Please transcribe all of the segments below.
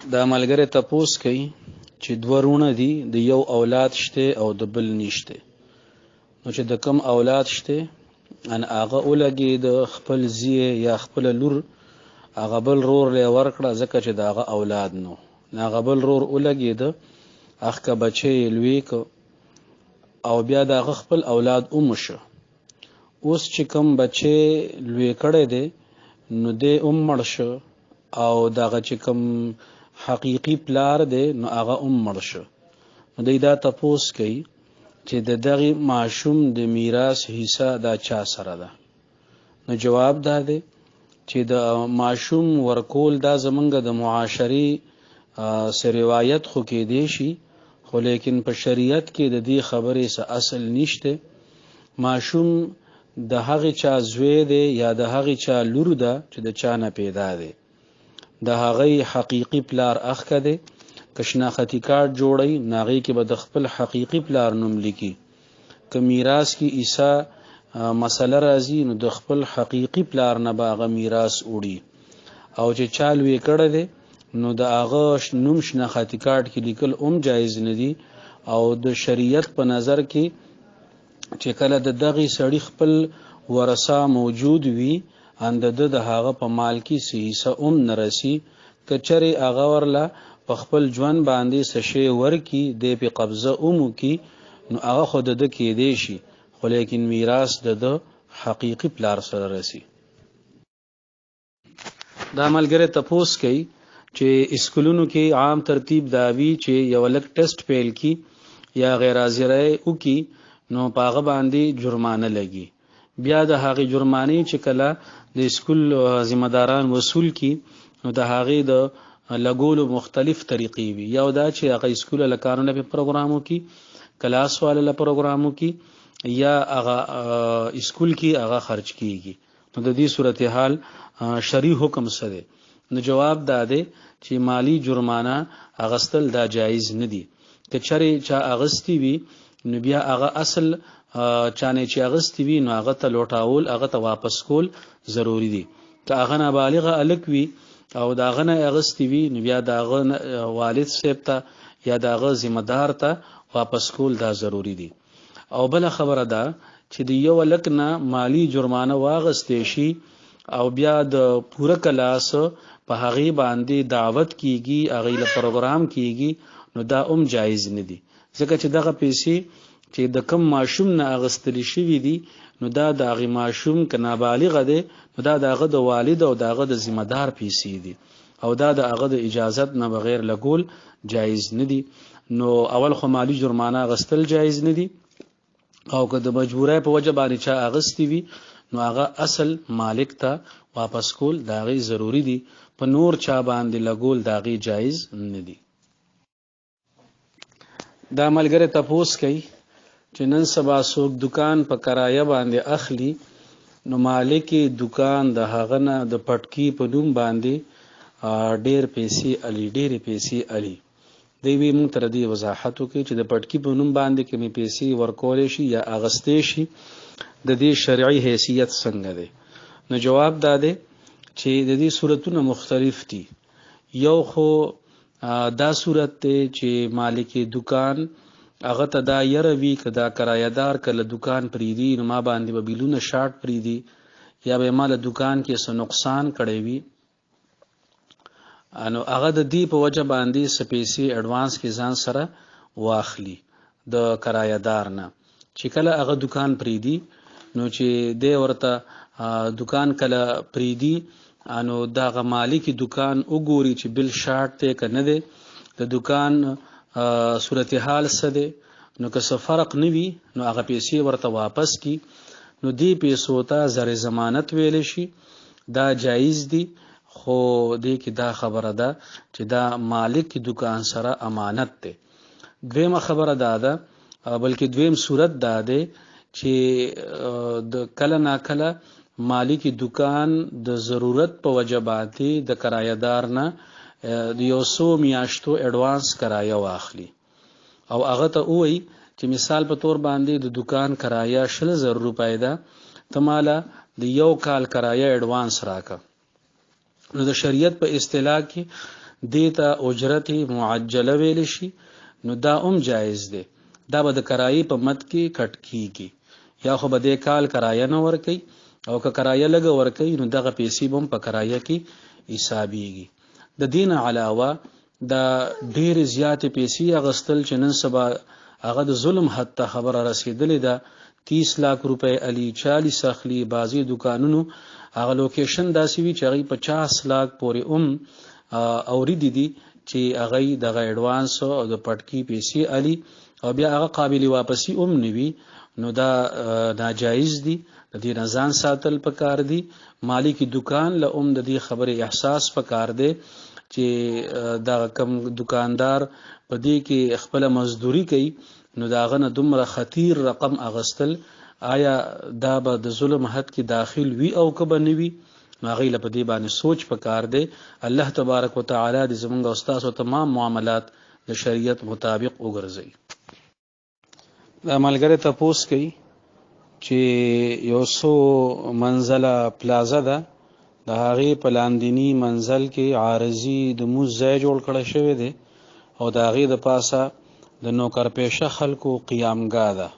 دا ملګری تپوس کوي چې دوه رونه دي، د یو اولاد شته او د بل نشته. نو چې د کم اولاد شته ان هغه ولګي د خپل زیه یا خپل لور هغه بل رور له ورکړه، ځکه چې داغه اولاد نو هغه بل رور ولګي د اخکه بچي لوی کو او بیا داغه خپل اولاد اومشه. اوس چې کم بچي لوی کړي دي نو دې مرشه او داغه چې کم حقیقی پلار دی نو هغه مرشه. نو دا تپوس کوي چې د دغه معشوم د میراث حصہ دا چا سره ده. نو جواب دا دی چې د معشوم ورکول دا زمونږ د معاشري سره روایت خو کې دی شي، خو لیکن په شریعت کې د دې خبرې څه اصل نشته. معشوم د هغه چا زوی دی یا د هغه چا لور ده چې د چا نه پیدا دی، د هغه حقیقی پلار اخ کده کشناختی کارت جوړی ناغي کې به د خپل حقیقی پلار نوم لیکي. که میراث کې عیسی مسله راځي نو د خپل حقیقی پلار نه باغه میراث وړي، او چې چال وی کړه ده نو د هغه نوم شناختی کارت کې لیکل جایز نه دي. او د شریعت په نظر کې چې کله د دغه سړی خپل ورثه موجود وي اند د هغه په مال کې حصہ نرسي، کچره هغه ورلا په خپل ژوند باندې سشي ورکی د په قبضه کی نو هغه خود د کې دی شي، خو لیکن میراث د حقيقي پلار سره رسی. دا ملګری تپوس کوي چې اسکولونو کې عام ترتیب داوی چې یو لک ټیسټ فیل کی یا غیر حاضرای او کی نو پاغه باندې جرمانه لګي. بیا د هغه جرمانی چې کله د اسکول ذمہ داران وصول کی نو د هغه د لګولو مختلف طریقې وي. یو دا چې هغه اسکول له کارونه په پروګرامو کې کلاس والے له پروګرامو کې یا هغه اسکول کې هغه خرج کیږي. نو د دې صورتحال شرعي حکم سره نو جواب داده چې مالی جرمانه اغستل دا جایز نه دي. که چره چا اغستی وي نو بیا هغه اصل چانه چې اغستی وي نو هغه ته لوټاول هغه ته واپس کول ضروری دي. که هغه نابالغه الک وي او داغه نه اغستی وي نو بیا داغه والد صاحب ته یا داغه ذمہ دار ته واپس کول دا ضروری دي. او بل خبره ده چې د یو لک نه مالی جرمانه واغستې شي او بیا د پوره کلاس په هغه باندې دعوت کیږي هغه له پروګرام کیږي نو دا جایز نه دي، ځکه چې دغه پیسې چې د کم معشوم نه اغستل شي دي نو دا د هغه معشوم ک نابالغ دی نو دا دغه د والد او دغه د ذمہ دار پیسې دي او دا د هغه د اجازت نه بغیر لګول جایز نه دي. نو اول خو مالی جرمانه غستل جایز نه دي، او که د مجبورۍ په وجه باندې چا اغستی وي نو هغه اصل مالک ته واپس کول داغي ضروری دي، په نور چا باندې لګول داغي جایز نه دي. دا ملګری تپوس کوي چې نن سبا څوک دکان په کرایه باندې اخلي نو مالک دکان د هغه نه د پټکی په نوم باندې ډېر پیسې علي. دی وی مونږ تر دې وضاحت وکړي چې د پټکی په نوم باندې کې می پیسې ورکول شي یا اغستې شي د دې شرعي حیثیت څنګه ده. نو جواب داده چې د دې صورتونه مختلف دي. یو خو دا صورت ته چې مالک دکان هغه ته دا يروي کدا کرایدار کله دکان پریدي نو ما باندې به بیلونه شارټ پریدي یا به مال دکان کې څه نقصان کړی وي انو هغه د دې په وجه باندې سپیسي اډوانس کې ځان سره واخلي د کرایدار نه. چې کله هغه دکان پریدي نو چې د ورته دکان کله پریدي انو دغه مالک دکان وګوري چې بل شارټ ته کنه ده د دکان صورتحال سده نو که څه فرق نوي نو هغه پیسې ورته واپس کی نو دی پیسو ته زر ضمانت ویل شي، دا جایز دي. خو دې کې دا خبره ده چې دا مالک دکان سره امانت ده. دویمه خبره ده بلکې دویم صورت ده چې د کله نا کله مالک دکان د ضرورت په وجباتي د کرایدار نه د یو سو میاشتو اډوانس کرایه واخلي او هغه ته وایي چې مثال په تور باندې د دکان کرایه 60,000 روپۍ ده، تماله د یو کال کرایه اډوانس راکا. نو د شریعت په اصطلاح کې دیتا اجرت معجله ویل شي نو دا جایز دی. دا به د کرایې په مد کې کټ کیږي، یا خو به د کال کرایه نه ورکوي او که کرایه لږه ورکوي نو دغه پیسې به هم په کرایه کې حسابیږي. د دین علاوه دا ډېرې زیاتې پیسې اغستل چې نن سبا هغه د ظلم حد ته خبره رسېدلې ده. 30 लाख روپۍ علي 40 اخلي. بعضې دکانونو هغه لوکیشن داسې وي چې هغوی 50 लाख پورې اوریدي دي چې هغوی دغه ایډوانس او د پټکي پیسې علي او بیا هغه قابل واپسی نه وي. نو دا ناجایز دي. د دې نه ځان ساتل پکار دي. مالک دکان له د دې خبرې احساس پکار دی چې دا کم دکاندار په دې کې خپل مزدوري کوي نو داغه نه دومره خطیر رقم اغستل آیا دا به د ظلم حد کې داخل وي او که به نه وي. هغې له په دې باندې سوچ پکار دی. الله تبارک وتعالی د زمونږ او ستاسو تمام معاملات د شریعت مطابق وګرځوي. دا ملګری تپوس کوي چې یو څو منزله پلازه ده، د هغې په لاندینی منزل کې عارضي د مونځ ځای جوړ کړی شوی دی او د هغې د پاسه د نوکرپیشه خلکو قیامګاه ده.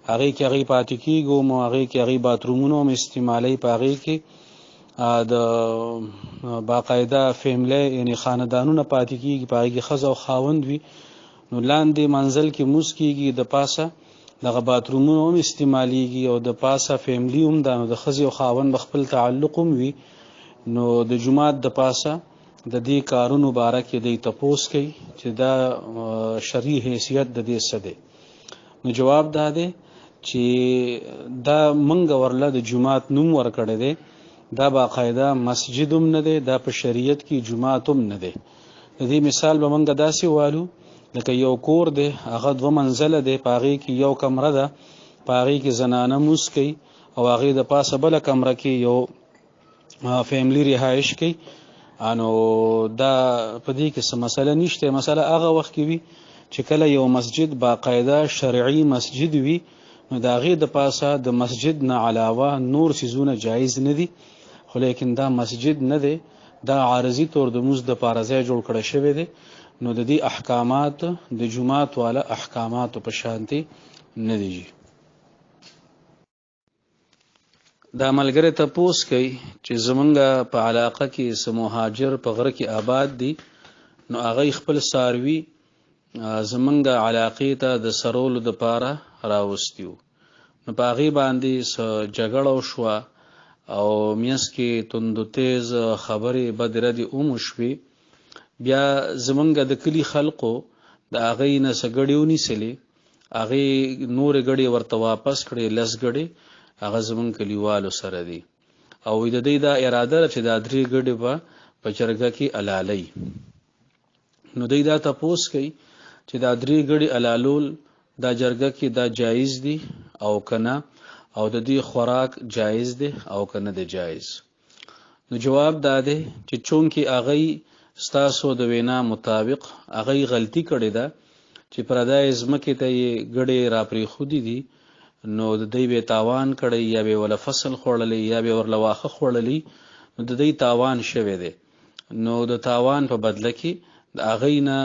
هغې کې هغې پاتې کېږو مو هغې کې هغې باترومونه هم استعمالوي. په هغې کې د باقاعده فیملی یعنی خاندانونه پاتې کېږي. په هغې کې ښځه او خاوند وي. نو لاندې منزل کې مونځ کېږي، د پاسه دغه باترومونه هم استعمالیږي او د پاسه فیملی هم ده. نو د ښځې او خاوند به خپل تعلق هم وي. نو د جومات د پاسه د دې کارونو باره کې دی تپوس کوي چې دا شرعي حیثیت د دې څه دی. نو جواب دا دی چې دا منګ ورله د جومات نوم ورکړی دی. دا باقاعده مسجد هم نه دی، دا په شریعت کې جومات هم نه دی. د دې مثال به منګ داسې والو لکه یو کور دی، هغه 2 منزله دی، په هغې کې یو کمره ده، په هغې کې زنانه مونځ کوي او هغې د پاسه بله کمره کې یو فیملی رهایش کوي. نو دا په دې کې څه مسله نشته. مسله هغه وخت کې وي چې کله یو مسجد باقاعده شرعي مسجد وي نو د هغې د پاسه د مسجد نه علاوه نور څیزونه جایز نه دي. خو لیکن دا مسجد نه دی، دا عارضي طور د مونځ دپاره ځای جوړ کړی شوی دی. نو د دې احکامات د جومات والا احکاماتو په شانتي نه دي. دا ملګری تپوس کوي چې زمونږ په علاقه کې څه مهاجر په غره کې آباد دي، نو هغوی خپل څاروي زمونږ علاقې ته د سرولو دپاره راوستي وو. نو په هغې باندې څه جګړه وشوه او منځ کې توند و تیز خبرې بدې ردې هم وشوې. بیا زمونږ د کلي خلقو د هغې نه څه ګړې ونیسلې، هغې نورې ګړې ورته واپس کړې، 10 ګړې هغه زمونږ کلیوالو سره دي. او د دوی دا اراده ده چې دا 3 ګړې به په جرګه کې علالۍ. نو دوی دا تپوس کوي چې دا 3 ګړې علالول دا جرګه کې دا جایز دي او که نه، او د دې خوراک جایز دی او که نه دی جایز. نو جواب دا دی چې چونکې هغوی ستاسو د وینا مطابق هغوی غلطي کړې ده چې پردای ځمکې ته یې ګړې راپرېښودي دي، نو د دوی به تاوان کړی، یا به ولا فصل خوړلی، یا به ورله واښه خوړلی، نو د دوی تاوان شوی دی. نو د تاوان په بدله کې د هغوی نه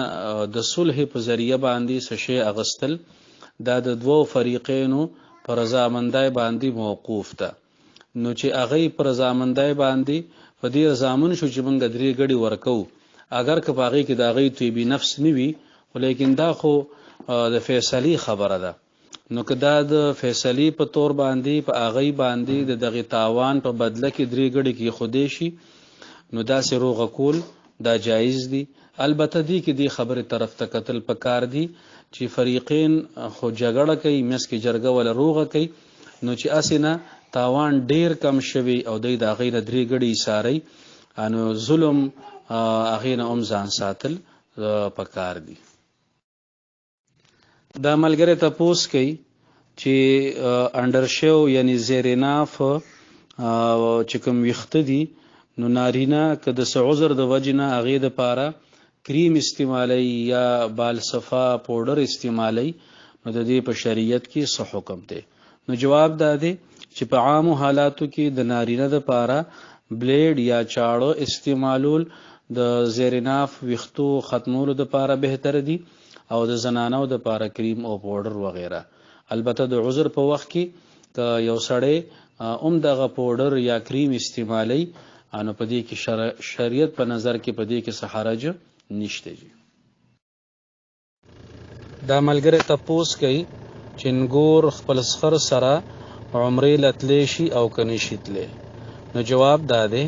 د صلح په ذریعه باندې څه شی اغستل دا د 2 فریقینو په رضامندۍ باندې موقوف ده. نو چې هغوی په رضامندۍ باندې په دې رضامند شو چې موږ 3 ګړې ورکوو، اگر که په هغې کې د هغوی طیبي نفس نه وي، خو لیکن دا خو د فیصلې خبره ده. نو که دا د فیصلې په طور باندې په هغوی باندې د دغې تاوان په بدله کې 3 ګړې کېښودی شي، نو داسې روغه کول دا جایز دي. البته دې کې دې خبرې طرف ته کتل پکار دي چې فریقین خو جګړه کوي، منځ کې جرګه ولا روغه کوي، نو چې هسې نه تاوان ډیر کم شوي او دوی د هغې نه 3 ګړې ایسارئ، نو ظلم هغې نه هم ځان ساتل پکار دي. دا ملګری تپوس کوي چې انډرشو یعنی زیرناف چې کوم ویښته دي، نو نارینه که د څه عذر د وجې نه هغې دپاره کریم استعمالی یا بالصفا پوډر استعمالی، نو د دې په شریعت کې څه حکم دی؟ نو جواب دا دی چې په عامو حالاتو کې د نارینه دپاره بلیډ یا چاړه استعمالول د زیرناف ویختو ختمولو دپاره بهتر دي او د زنانو دپاره کریم او پاوډر وغیره. البته د عذر په وخت کې که یو سړی دغه پاوډر یا کریم استعمالی نو په دې کې شریعت په نظر کې په دې کې څه حرج نشته. دا ملګری تپوس کوي چې نګور خپل سخر سره عمرې لتلی شي او که نشي تلی. نو جواب دا دی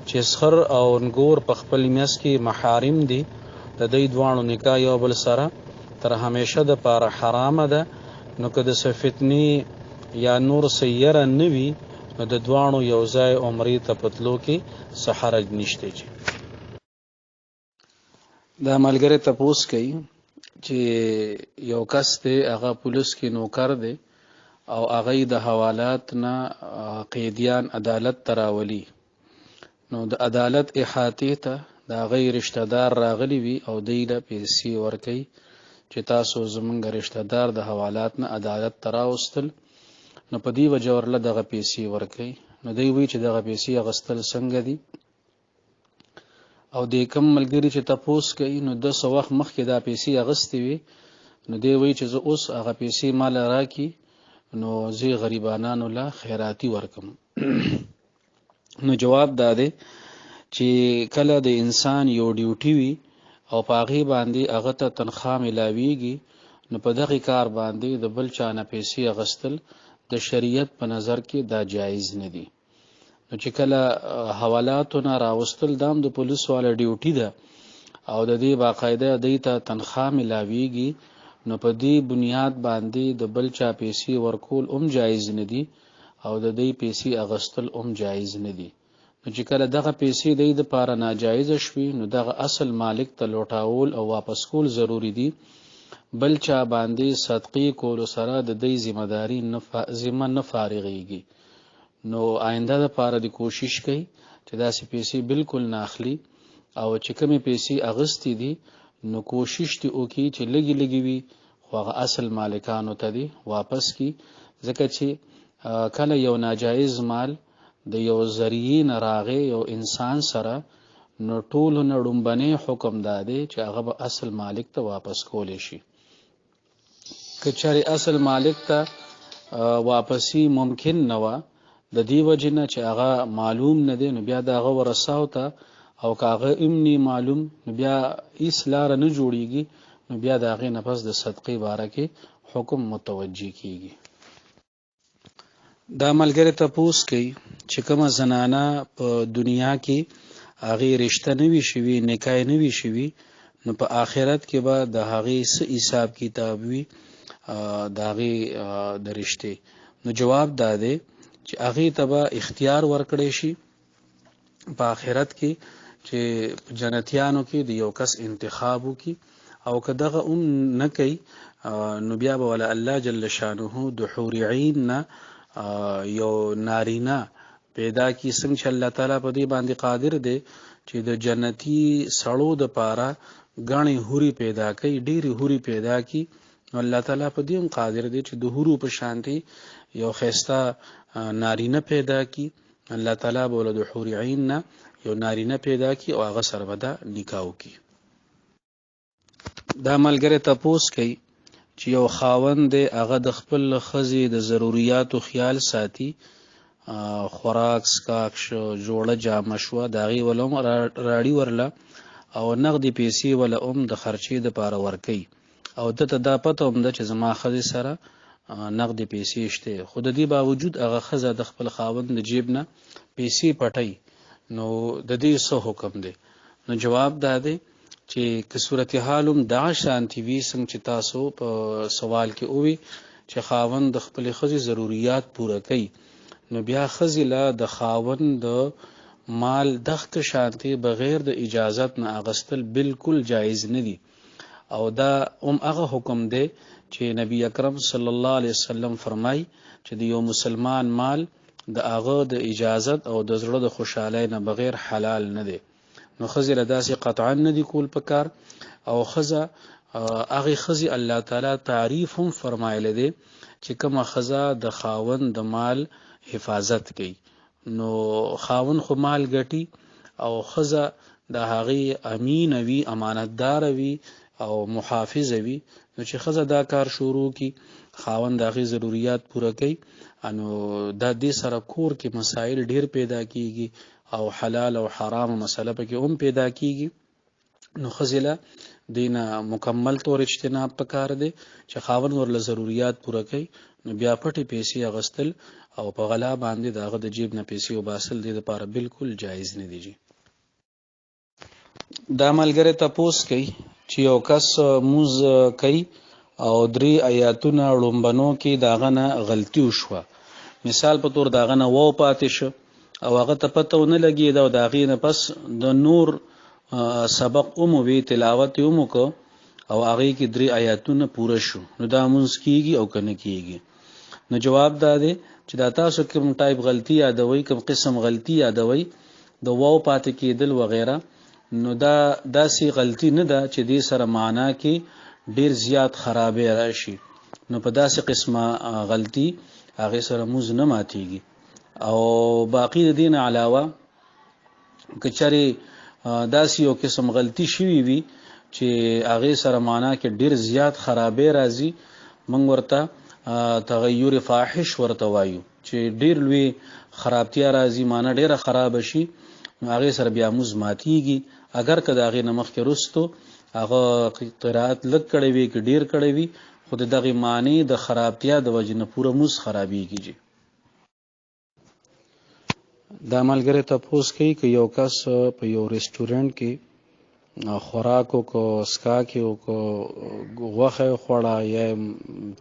چې سخر او نګور په خپل میس کې محارم دي، د دوی دواړو نکاح یو بل سره تر همیشه د پاره حرامه ده. نو که د فتنې یا نور سیره نه وي نو د دواړو یو ځای عمرې ته په تلو کې څه حرج نشته. دا ملګری تپوس کوي چې یو کس دی هغه پولیس کې نوکر دی او هغه د حوالات نه قیدیان عدالت ته راولي. نو د عدالت احاطې ته د هغې رشته دار راغلی وي او دی له پیسې ورکوي چې تاسو زمونږ رشته دار د حوالات نه عدالت ته راوستل، نو په دې وجه ورله دغه پیسې ورکوي. نو دی وایي چې دغه پیسې اخیستل څنګه دي. او د کوم ملګري چې تپوس کوي نو د څه وخت مخکې دا پیسې اخیستې وي، نو دی وایي چې زه اوس هغه پیسې ماله راکړي نو زه غریبانانو له خیراتي ورکم. نو جواب دا دی چې کله د انسان یو ډیوټي وي او په هغې باندې هغه ته تنخواه میلاویږي، نو په دغې کار باندې د بل چا نه پیسې اخیستل د شریعت په نظر کې دا جایز نه دي. نو چې کله حوالاتو نه راوستل دام د پولیس والا ډیوټي ده او د دې باقاعده دوی ته تنخواه میلاویږي، نو په دې بنیاد باندې د بل چا پیسې ورکول جایز نه دي او د دې پیسې اخیستل جایز نه دي. نو چې کله دغه پیسې د دې لپاره ناجایزه شوي نو دغه اصل مالک ته لوټاول او واپس کول ضروری دي. بل چا باندې صدقې کولو سره د دې ذمہداري ذمہ نه فارغېږي. نو آینده لپاره د کوشش کوي چې داسې پیسې بالکل نه اخلي او چې کومې پیسې اغستې دي نو کوشش دې وکړي چې لږې لږې وي خو هغه اصل مالکانو ته دې واپس کړي، ځکه چې کله یو ناجایز مال د یو ذریعې نه راغی یو انسان سره نو ټولو نه ډومبنی حکم دا دی چې هغه به اصل مالک ته واپس کولی شي. که چېرې اصل مالک ته واپسی ممکن نه وه د دې وجې نه چې هغه معلوم نه دی، نو بیا د هغه ورثاو ته او که هغه امني معلوم نو بیا هیڅ لاره نه جوړیږي، نو بیا د هغې نه پس د صدقې باره کې حکم متوجه کیږي. دا ملګری تپوس کوي چې کومه زنانه په دنیا کې هغې رشته نه وي شوي، نکاح نه وي شوي، نو په آخرت کې به د هغې څه حساب کتاب وي د هغې د رشتې. نو جواب دا دی چې هغې ته به اختیار ورکړی شي په آخرت کې چې جنتیانو کې د یو کس انتخاب وکړي او که دغه نه کوي نو بیا به ولا الله جل شانه د حور عین نه یو نارینه پیدا کی څنګه چې الله تعالی په دې باندې قادر دی چې د جنتی سړو د پاره غاڼې هوري پیدا کوي، ډېری هوري پیدا کی. نو الله تعالی په دې هم قادر دی چې د هورو په شانتي یو خيستا نارینه پیدا کی. الله تعالی به ولود حور عین نه یو نارینه پیدا کی او هغه سره به دا نکاح کی. دا ملګری تپوس کوي چې یو خاوند دی هغه د خپل ښځې د ضرورتو خیال ساتي، خوراک سکاک شو، جوړه جامه شوه، د هغې ولهم راړي ورله او نغدې پیسې وله د خرچې دپاره ورکوي او ده ته دا پته هم ده چې زما ښځې سره نغدې پیسې شته، خو د دې باوجود هغه ښځه د خپل خاوند د جیب نه پیسې پټوي. نو د دې څه حکم دی؟ نو جواب دا دی چې که صورتحال هم دغه شانتي وي څنګه چې تاسو په سوال کې ووي چې خاوند د خپلې ښځې ضروریات پوره کوي، نو بیا ښځې له د خاوند د مال دغه شانتي بغیر د اجازت نه اغستل بالکل جایز نه دي. او دا هغه حکم دی چې نبی اکرم صلی الله علیه وسلم فرمای چې د یو مسلمان مال د هغه د اجازت او د زړه د خوشحالۍ نه بغیر حلال نه دی. نو ښځې له داسې قطعا نه دي کول پکار او ښځه هغې ښځې الله تعالی تعریف هم فرمایلی دی چې کومه ښځه د خاوند د مال حفاظت کوي. نو خاوند خو مال ګټي او ښځه د هغې امین وي، امانتدار وي او محافظ وي، نو چې ښځه دا کار شروع کی خاوند د هغې ضروریات پوره کوي، نو دا دې سره کور کې مسایل ډیر پیدا کیږي او حلال او حرام مسله پکې هم پیدا کیږي. نو ښځې له دینه مکمل طور اجتناب پکار دی چې خاوند ورله ضروریات پوره کوي، نو بیا پټې پیسې اغوستل او په غلا باندې د هغه د جیب نه پیسې وباسل دې دپاره بالکل جایز نه دي. دا ملګری تپوس کوي چې یو کس موز کوي او 3 آیاتونه ړومبنو کې داغه نه غلطي وشوه، مثال په تور داغه نه وو پاتې شو او هغه ته پته ونه لګېده او د هغې نه پس د نور سبق وی تلاوت وکړو او هغې کې 3 آیاتونه پوره شو، نو دا مونځ کیږي او کنه کیږي؟ نو جواب دا دی چې دا تاسو کوم ټایپ غلطي یادوي، کوم قسم غلطي یادوي، د وو پاتې کېدل وغیرہ، نو دا داسې غلطي نه ده چې دې سره معنا کې ډیر زیات خرابې راشي، نو په داسې قسمه غلطي هغې سره مونځ نه ماتېږي. او باقی د دین علاوه که چېرې داسې یو قسم غلطي شوي وي چې هغې سره معنا کې ډیر زیات خرابې راځي، موږ ورته تغیر فاحش ورته وایو، چې ډیر لوی خرابتیا راځي، معنا ډیره خراب شي، نو هغې سره بیا مونځ ماتېږي. اگر که د هغې نه مخکې وروستو هغه قرات لږ کړی وي که ډیر کړی وي، خو د دغې معنی د خرابتیا د وجې نه پوره مونځ خرابېږي. دا ملګری تپوس کوي که یو کس په یو ریسټورنټ کې خوراک وکړو، څښاک یې وکړو، غوښه یې خوړه یا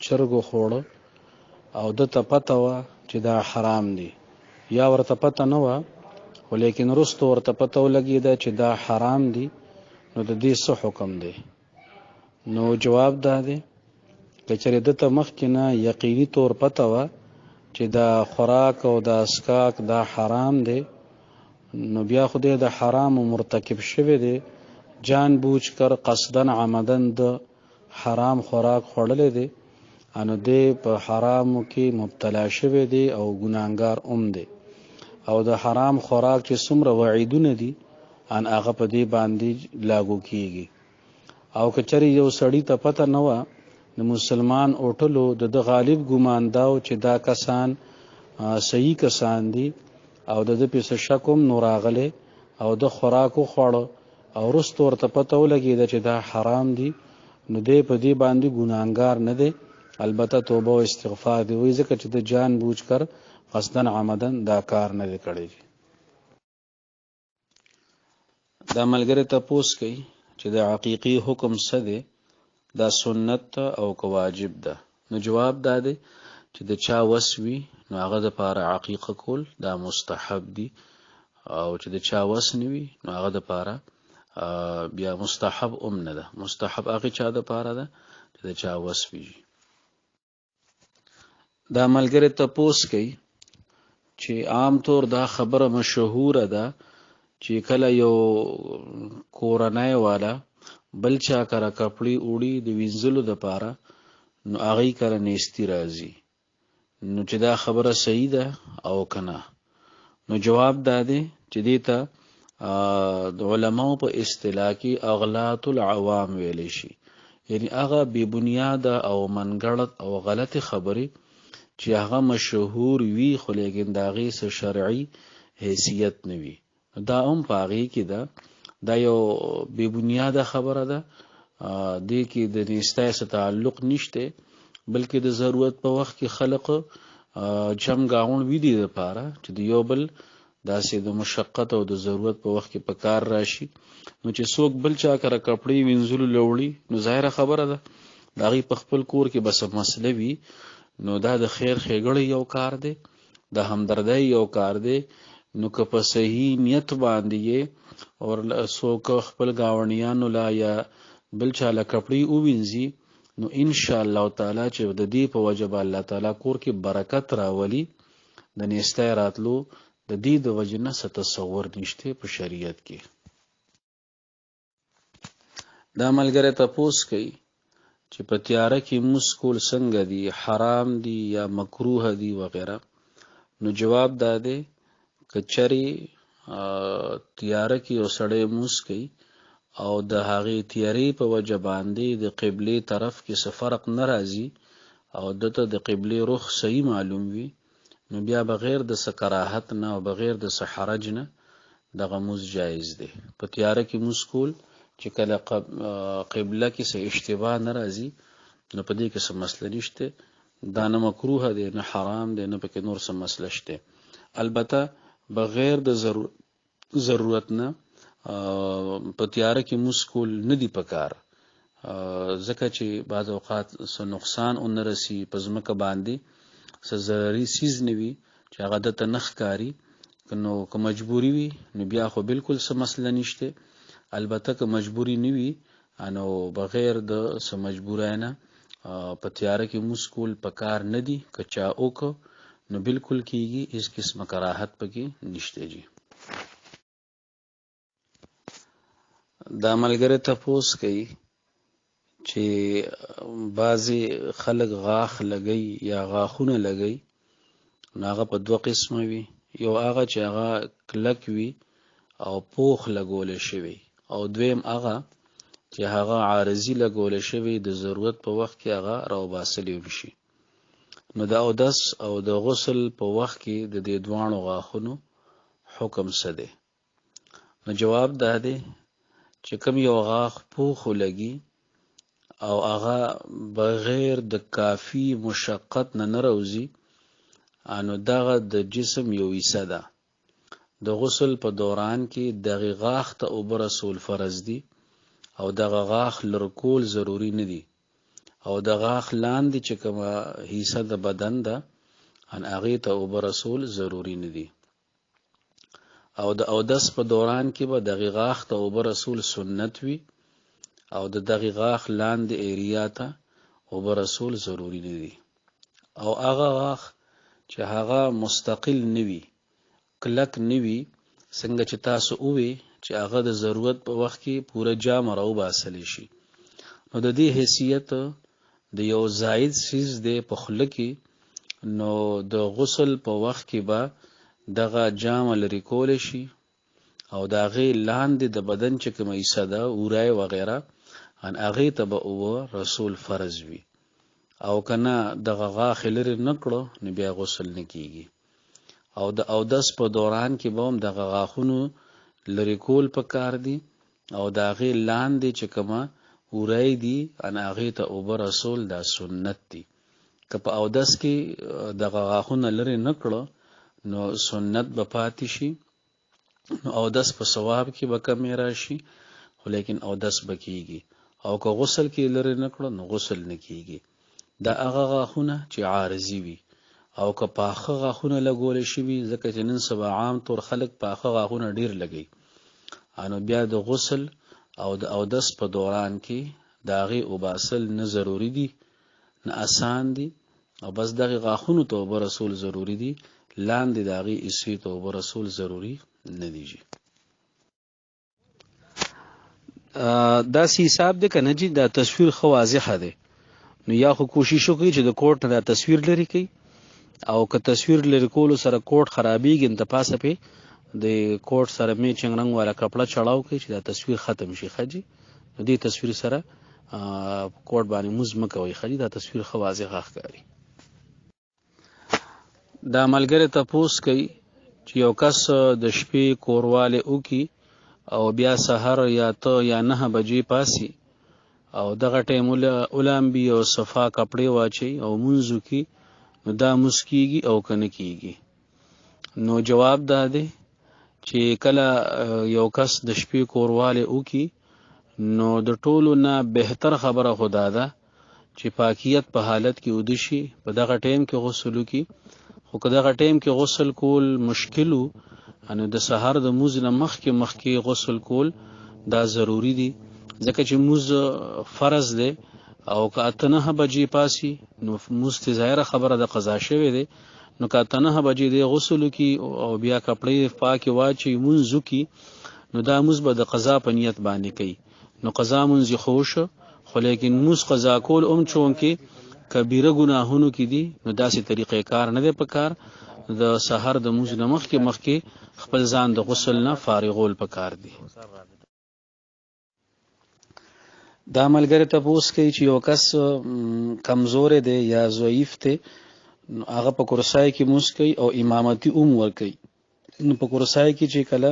چرګ وخوړه او ده ته پته وه چې دا حرام دی، یا ورته پته نه وه خو لیکن وروستو ورته پته ولګېده چې دا حرام دی، نو د دې څه حکم دی؟ نو جواب دا دی که چېرې ده ته مخکې نه یقیني طور پته وه چې دا خوراک او دا څښاک دا حرام دی، نو بیا خو دی د حرام مرتکب شوی دی، جان بوجھ کر قصدن عمدن د حرام خوراک خوړلی دی، نو دی په حرامو کې مبتلا شوی دی او ګناهګار هم دی، او د حرام خوراک چې څومره وعیدونه دي ان هغه په دې باندې لاګو کیږي. او که چېرې یو سړي ته پته نه وه، د مسلمان اوټلو د غالب ګمان دا و چې دا کسان صحیح کسان دي او د ده پسې شک هم نو راغلی او د خوراک وخوړه او وروسته ورته پته ولګېده چې دا حرام دي، نو دی په دې باندې ګناهګار نه دی، البته توبه او استغفار دی وایي، ځکه چې د جان بوجھ کر قصدن عمدن دا کار نه دی کړی. دا ملګری تپوس کوي چې د عقیقي حکم څه دی، دا سنت او که واجب ده؟ نو جواب دا دی چې د چا وس وي نو هغه دپاره عقیقه کول دا مستحب دي، او چې د چا وس نه وي نو هغه دپاره بیا مستحب هم نه ده، مستحب هغې چا دپاره ده چې د چا وس وي. دا ملګری تپوس کوي چې عام طور دا خبره مشهوره ده چې کله یو کورنۍ والا بل چا کره کپړې وړي د وینځلو دپاره، نو هغې کره نیستي راځي، نو چې دا خبره صحیح ده او که نه؟ نو جواب دا دی چې دې ته د علماو په اصطلاح کې اغلاط العوام ویلی شي، یعنی هغه بې بنیاده او منګړت او غلطې خبرې چې هغه مشهور وي خو لیکن د هغې څه شرعي حیثیت نه وي، دا هم په هغې کې ده، دا یو بې بنیاده خبره ده، دې کې د نیستۍ څه تعلق نشته، بلکې د ضرورت په وخت کې خلق جم ګاوڼ وي دې دپاره چې د یو بل داسې د مشقت او د ضرورت په وخت کې په کار راشي، نو چې څوک بل چا کره کپړې وینځلو لوړي، نو ظاهره خبره ده د هغې په خپل کور کې بس مسله وي، نو دا د خیر ښېګړې یو کار دی، د همدردۍ یو کار دی، نو که په صحیح نیت باندې یې اور څوک خپل ګاونډیانو لا یا بل چا له کپړې ووینځي، نو انشاءالله تعالی چې د دې په وجه به الله تعالی کور کې برکت راولي، د نیستی راتلو د دې د وجې نه څه تصور نشته په شریعت کې. دا ملګری تپوس کوي چې په تیاره کې مونځ کول څنګه دي، حرام دي یا مکروه دي وغیره؟ نو جواب دا دی که چېرې تیاره کې یو سړی مونځ کوي او د هغې تیارې په وجه باندې د قبلې طرف کې څه فرق نه راځي او دته د قبلې رخ صحیح معلوم وي، نو بیا بغیر د څه کراهت نه او بغیر د څه حرج نه دغه مونځ جایز دی. په تیاره کې مونځ کول چې کله قبله کې څه اشتباه نه راځي نو په دې کې څه مسله نشته، دا نه مکروه دی نه حرام دی نه پکې نور څه مسله شته. البته بغیر د ضرورت نه په تیاره کې مونځ کول نه دی پکار، ځکه چې بعض اوقات څه نقصان اون رسی په ځمکه باندې څه ضرري سیز نه وي چې هغه دته نه ښکاري، نو که مجبوري وي نو بیا خو بالکل څه مسله نشته. البته که مجبوري نه وي نو بغیر د څه مجبورۍ نه په تیاره کې مونځ کول پکار نه دي، که چا وکړو نو بالکل کیږي، هیڅ قسمه کراهت پکې نشته. جی دا ملګری تپوس کوي چې بعضې خلک غاښ لګوي یا غاښونه لګوي، نو هغه په دوه قسمه وي، یو هغه چې هغه کلک وي او پوخ لګولی شوی، او دویم هغه چې هغه عارضي لګولی شوی د ضرورت په وخت کې هغه راوباسلی شي. نو د اودس او د غسل په وخت کې د دې دواړو غاښونو حکم څه دی؟ نو جواب دا دی چې کوم یو غاښ پوخ لګي او هغه بغیر د کافی مشقت نه راوځي، نو دغه د جسم یو حصه ده. د غسل په دوران کې دغه غاښ ته اوبه رسول فرض دي او دغه غاښ لرکول ضروری نه دي، او د غاښ لاندې چې کومه حصه د بدن ده هغې ته اوبه رسول ضروری نه دي. او د اودس په دوران کې به دغه غاښ ته اوبه رسول سنت وي او د دغه غاښ لاندې ایریا ته اوبه رسول ضروری نه دي. او هغه غاښ چې هغه مستقل نه وي، کلک نه وي، څنګه چې تاسو ووی چې هغه د ضرورت په وخت کې پوره جام راوباسلی شي، نو د دې حیثیت د یو زائد سیز دی په خوله کې، نو د غسل په وخت کې به دغه جام لرې کولی شي او د هغې لاندې د بدن چې کومه حصه ده اورای وغیره هغې ته به اوبه رسول فرض وي، او که نه دغه غاښ یې لرې نه کړو نو بیا غسل نه کیږي. او د اودس په دوران کې به هم دغه غاښونو لرې کول پکار دي او د هغې لاندې چې کومه اورای دي هغې ته اوبه رسول دا سنت دي. که په اودس کې دغه غاښونه لرې نه کړو نو سنت به پاتې شي، نو اودس په ثواب کې به کمی راشي، خو لیکن اودس به کیږي. او که غسل کې لرې نه کړو نو غسل نه کیږي. دا هغه غاښونه چې عارضي وي، او که پاخه غاښونه لګولی شوي، ځکه چې نن سبا عام طور خلک پاخه غاښونه ډیر لګوي، نو بیا د غسل او د اودس په دوران کې د هغې اوباسل نه ضروري دي نه آسان دي، او بس دغه غاښونو ته اوبه رسول ضروری دي، لاندې د هغې حصې ته اوبه رسول ضروری نه دي. داسې حساب دی که نه جي دا تصویر ښه واضحه دی، نو یا خو کوشش وکړئ چې د کوټ نه دا تصویر لرې کړئ، او که تصویر لرې کولو سره کوټ خرابېږي نو ته پاسه پې د کوټ سره میچنګ رنګ والا کپړه چړاو کړئ چې دا تصویر ختم شي. ښه جي نو دې تصویر سره کوټ باندې مونځ مه کوئ. ښه جي دا تصویر ښه واضحه ښکاري. دا ملګری تپوس کوي چې یو کس د شپې کوروالی وکړي او بیا سحر یا 9 بجې پاسي او دغه ټیم ولامبي او صفا کپړې واچي او مونځ وکړي، نو دا مونځ کیږي او که نه کیږي؟ نو جواب دا دی چې کله یو کس د شپې کوروالی وکړي نو د ټولو نه بهتر خبره خو دا ده چې پاکیت په حالت کې وده شي، په دغه ټیم کې غسل وکړي. خو که دغه ټیم کې غسل کول مشکل وو نو د سحر د مونځ نه مخکې غسل کول دا ضروری دي، ځکه چې مونځ فرض دی، او که 9 بجې پاسي نو مونځ ته ظاهره خبره د قضا شوی دی، نو که 9 بجې دی غسل وکړي او بیا کپړې پاکې واچي مونځ وکړي، نو دا مونځ به د قضا په نیت باندې کوي، نو قضا مونځ یې خو وشو، خو لیکن مونځ قضا کول چونکې کبیره ګناهونو کې دي، نو داسې طریقې کار نه دی پکار، د سحر د موز نه مخکې خپل ځان د غسل نه فارغول پکار دي. دا ملګری تپوس کوي چې یو کس کمزور دی یا ضعیف دی، هغه په کورسای کې موس کوي او امامتي ور کوي. نو په کورسای کې چې کله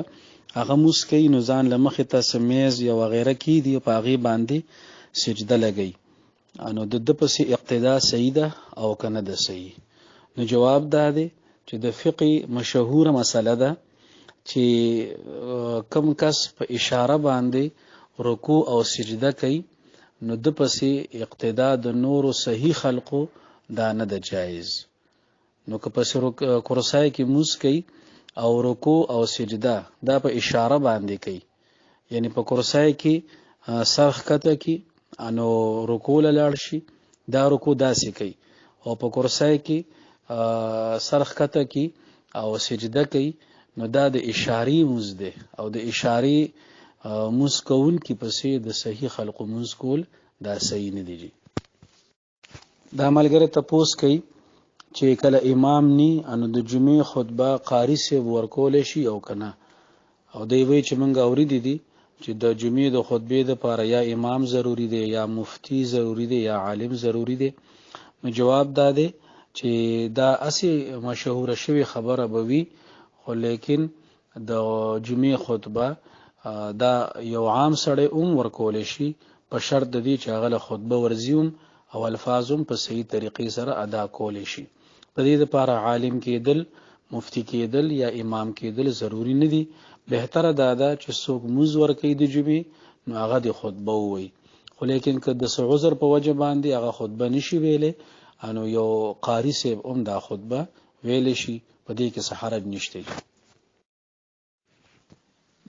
هغه موس کوي نو ځان له مخې ته سمیز یا وغیره کې دی په هغه باندې سجده لګي، نو د پسې اقتدا صحیح ده او کنه ده صحیح؟ نو جواب دا دی چې د فقه مشهوره مسله ده چې کم کس په اشاره باندې رکوع او سجده کوي نو د پسې اقتدا د نورو صحیح خلقو دا نه ده جایز. نو که پسې کورسای کې موس کوي او رکوع او سجده دا په اشاره باندې کوي، یعنی په کورسای کې سر ښکته کی انو رکوع لاړ شي، دا رکوع داسې کوي، او په کورسای کې سر ښکته کی او سجده کوي، نو دا د اشاری موز ده او د اشاری موس کول کی پسې د صحیح خلقو موس کول دا صحیح نه دی. دا ملګری تپوس کوي چې کله امام ني انو د جمعې خطبه قاری سے ورکول شي او کنه، او دی وی چې مونږ اوریدي دي چې د جمعې د خطبې د لپاره یا امام ضروری دی یا مفتی ضروری دی یا عالم ضروری دی. نو جواب دا دی چې دا اسی مشهور شوی خبره بوي، خو لیکن د جمعې خطبه دا یو عام سړی ورکول شي په شرط د دې چې هغه خطبه ورزيوم او الفاظم په صحیح طریقې سره ادا کول شي. په دې لپاره عالم کېدل، مفتی کېدل یا امام کېدل ضروری نه دي. بهتره دا ده چې څوک موز ورکوي د جمعې نو هغه د خطبه ووي، خو لیکن که د عذر په وجه باندې هغه خطبه نشي ویلې انو یو قاری صاحب دا خطبه ویل شي، په دې کې څه حرج نشته.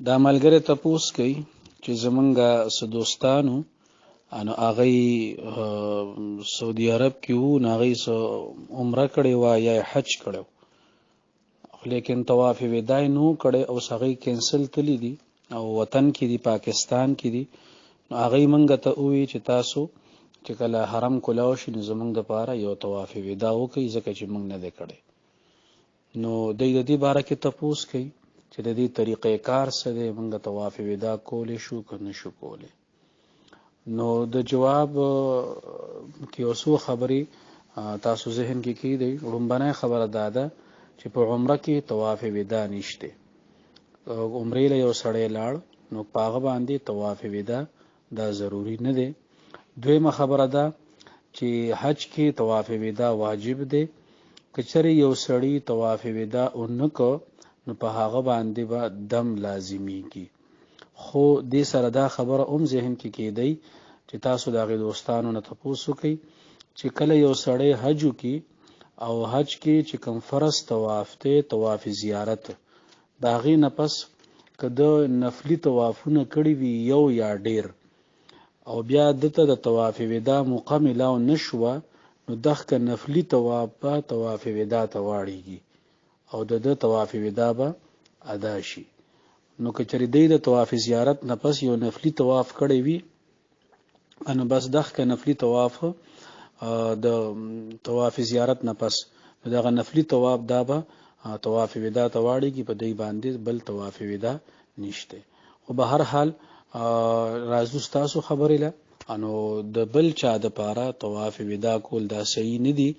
دا ملګری تپوس کوي چې زمونږ دوستانو انو هغه سعودي عرب کې وو، نو هغه عمره کړې و یا حج کړو، لیکن طواف وداع نو کړي او هغه کینسل تللی دي او وطن کې دي پاکستان کې دي. نو هغه مونږ ته وی چې تاسو چې کله حرم کولاو شي نو زمونږ د پاره یو طواف وداع وکړي ځکه چې مونږ نه دی کړی. نو د دې باره کې تپوس کوي چې د دې طریقې کار څه دی، مونږ طواف وداع کولې شو کنه شو کولې. نو د جواب کې اوسو خبري تاسو ذهن کې کیدی. وړاندې خبره داده چې په عمره کې طواف وداع نشته، عمرې له یو سړی لاړ نو پاغه باندې طواف وداع دا ضروری نه دی. دویمه خبره ده چې حج کې طواف وداع واجب دی، کچره یو سړی طواف وداع اونکو نو په هغه باندې به دم لازمیږي. خو دې سره دا خبره ذهن کې کیدی چې تاسو د غي دوستانو نه تاسو کوي چې کله یو سړی حج کوي او حج کې چې کوم فرض طواف ته طواف زیارت دا غي نه پس کده نفلی طوافونه کړی وی یو یا ډیر او بیا دته د طواف وداع مکمل او نشوه نو دغه نفلی طواف په طواف وداع ته واړیږي او د طواف وداع به ادا شي. نو کچری د طواف زیارت نه پس یو نفلی طواف کړی وی انو بس دغه نفلی طواف د طواف زیارت نه پس دغه نفلی طواف دا به طواف وداع ته واړیږي، په دې باندې بل طواف وداع نشته. خو به هر حال راځو تاسو خبرې له انو د بل چا د پاره طواف وداع کول دا صحیح نه دي.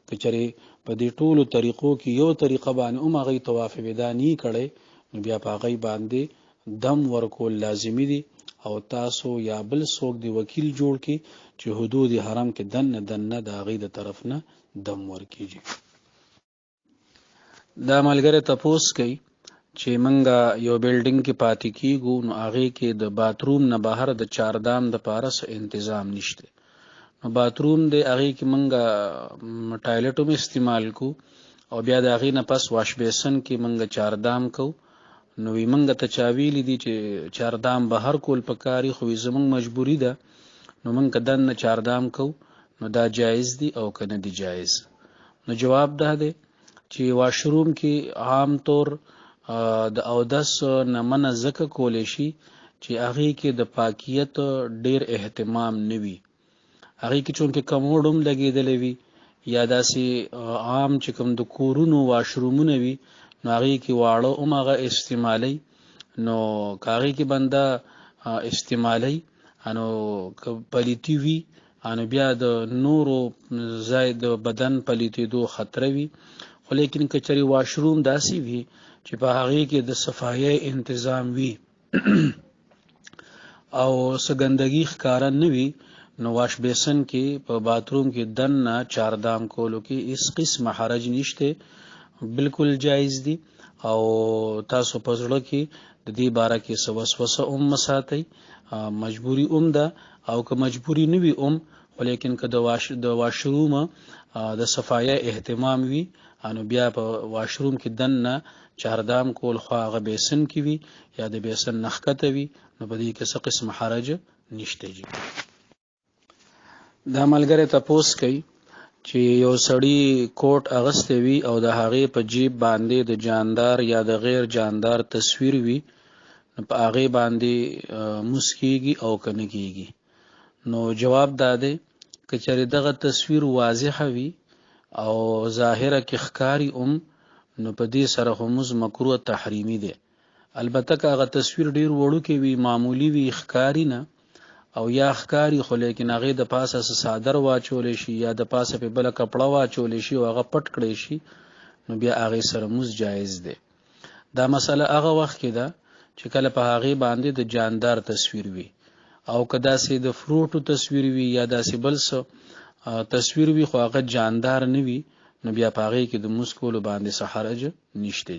کچری په دې ټولو طریقو کې یو طریقه باندې هغه طواف وداع نه کړي نو بیا په هغه باندې دم ورکول لازمی دي، او تاسو یا بل څوک دی وکیل جوړ کی چې حدود حرم کې دنه د هغه د طرف نه دم ورکیږي. دا ملګری تپوس کوي چې منګه یو بلډینګ کې پاتې کیږو نو هغه کې د باتروم نه بهر د چاردام د پارس تنظیم نشته. نو باتروم د هغه کې منګه ټایلټوم استعمال کو او بیا د هغه نه پس واش بیسن کې منګه چاردام کو. نو وی منګه ته چاویل دي چې چاردام بهر کول پکاري، خو زمونږ مجبوری ده نو منګه دنه چاردام کو. نو دا جایز دي او کنه دی جایز؟ نو جواب ده دی چې واشروم کې عام طور د اودس نه منع زکه کولې شي چې هغه کې د پاکیت ډیر اهتمام نوي، هغه کې چونکه کموډم لګیدلې وي یا داسې عام چې کوم د کورونو واشرومونه وي نو هغې کې واړه هم هغه استعمالی، نو که هغې کې بنده استعمالی نو که پلیتي وي نو بیا د نورو ځای د بدن پلیتېدو خطره وي. خو لیکن که چېرې واشروم داسې وي چې په هغې کې د صفایۍ انتظام وي او څه ګندګي ښکاره نه وي نو واش بیسن کې په باتروم کې دننه چاردام کولو کې هیڅ قسمه حرج نشته، بالکل جایز دي. او تاسو په زړه کې د دې باره کې څه وسوسه هم مه ساتئ، مجبوري هم ده، او که مجبوري نه وي هم خو لیکن که د واشرومه د صفایۍ اهتمام وي نو بیا په واشروم کې دننه چاردام کول خو هغه بیسن کې وي یا د بیسن نه ښکته وي نو په دې کې څه قسم حرج نشته. دا ملګری تپوس کوي چې یو سړی کوټ اغستی وي او د هغې په جیب باندې د جاندار یا د غیر جاندار تصویر وي نو په هغې باندې موس کېږي او که نه کېږي. نو جواب دا دی که چېرې دغه تصویر واضحه وي او ظاهره کې ښکاري نو په دې سره خو موس مکروه تحریمي دی. البته که هغه تصویر ډیر وړوکی وي، معمولی وي، ښکاري نه او یا ښکاري خو لیکن هغې د پاسه څادر واچولی شي یا د پاسه پې بله کپړه واچولی شي او هغه پټ کړی شي نو بیا هغې سره موس جایز دی. دا مسله هغه وخت کې ده چې کله په هغې باندې د جاندار تصویر وي، او که داسې د فروټو تصویر وي یا داسې بل څه تصویر وي خو هغه جاندار نه وي نو بیا په هغې کې د موس کولو باندې څه حرج نشته.